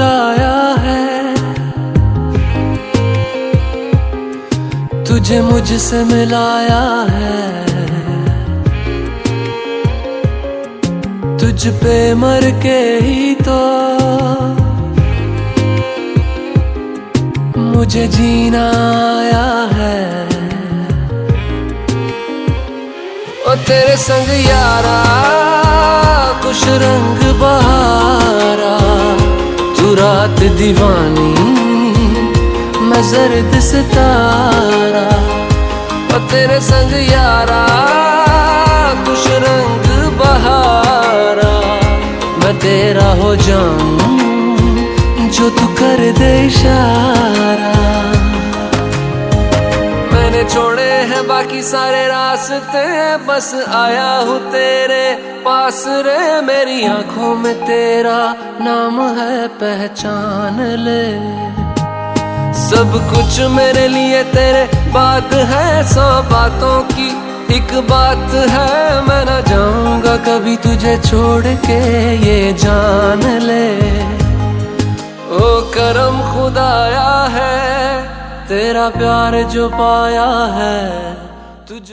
खुदाया है, तुझे मुझसे मिलाया है। तुझ पे मर के ही तो मुझे जीना आया है। ओ तेरे संग यारा खुश रंग बहारा, तू रात दीवानी मैं जर्द सितारा। ओ तेरे संग यारा खुश रंग बहारा, मैं तेरा हो जाऊं जो तू कर दे इशारा। मैंने छोड़े हैं बाकी सारे रास्ते, बस आया हूँ तेरे पास रे। मेरी आंखों में तेरा नाम है, पहचान ले। सब कुछ मेरे लिए तेरे बात है, 100 बातों की एक बात है। मैं ना जाऊंगा कभी तुझे छोड़ के, ये जान ले। ओ करम खुदाया है, तेरा प्यार जो पाया है तुझ